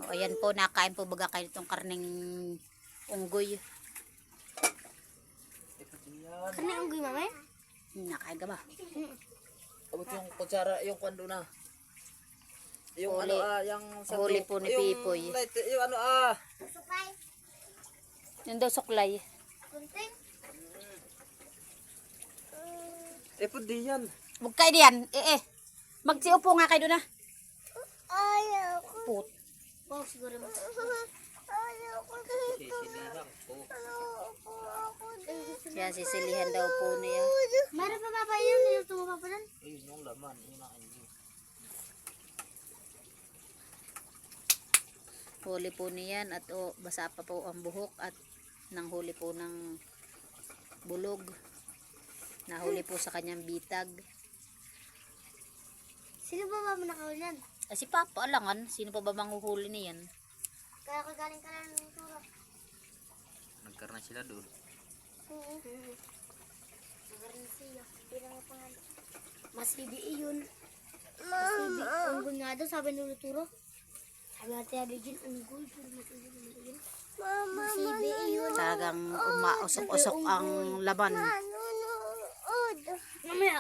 O, ayan po, nakain po baga kayo itong karning unggoy. Karning unggoy, mama? Nakain ka ba? Abot yung kutsara, yung kwando na. Yung Huli. yung Huli po ni Pipoy. Yung Supply. Yung daw suklay. Kunting. po di yan. Huwag kayo diyan. Magsiupo nga kayo doon na. Ayoko. Put. Wow, siguro mo. Ayoko dito. Ayoko ako dito. Siya sisilihan daw po niya. Meron pa ba yun? Niluto mo pa pa dun? Ayun yung laman. Yun ang Huli po niyan at basa pa po ang buhok at nanghuli po ng bulog. Nahuli po sa kanyang bitag. Sino ba manakahuli yan? Si Papa alangan, sino pa ba manghuhuli niyan? Kaya kagaling ka lang ng turo. nagkaroon sila doon. Nagarin siya. Bilang nga pangalan. Mas BBE yun. Mas BBE. Unggoy nga daw, sabi ng turo. Sabi natin Abigin, unggoy. Mas BBE yun. Talagang umausok-usok ang laban. Mamaya,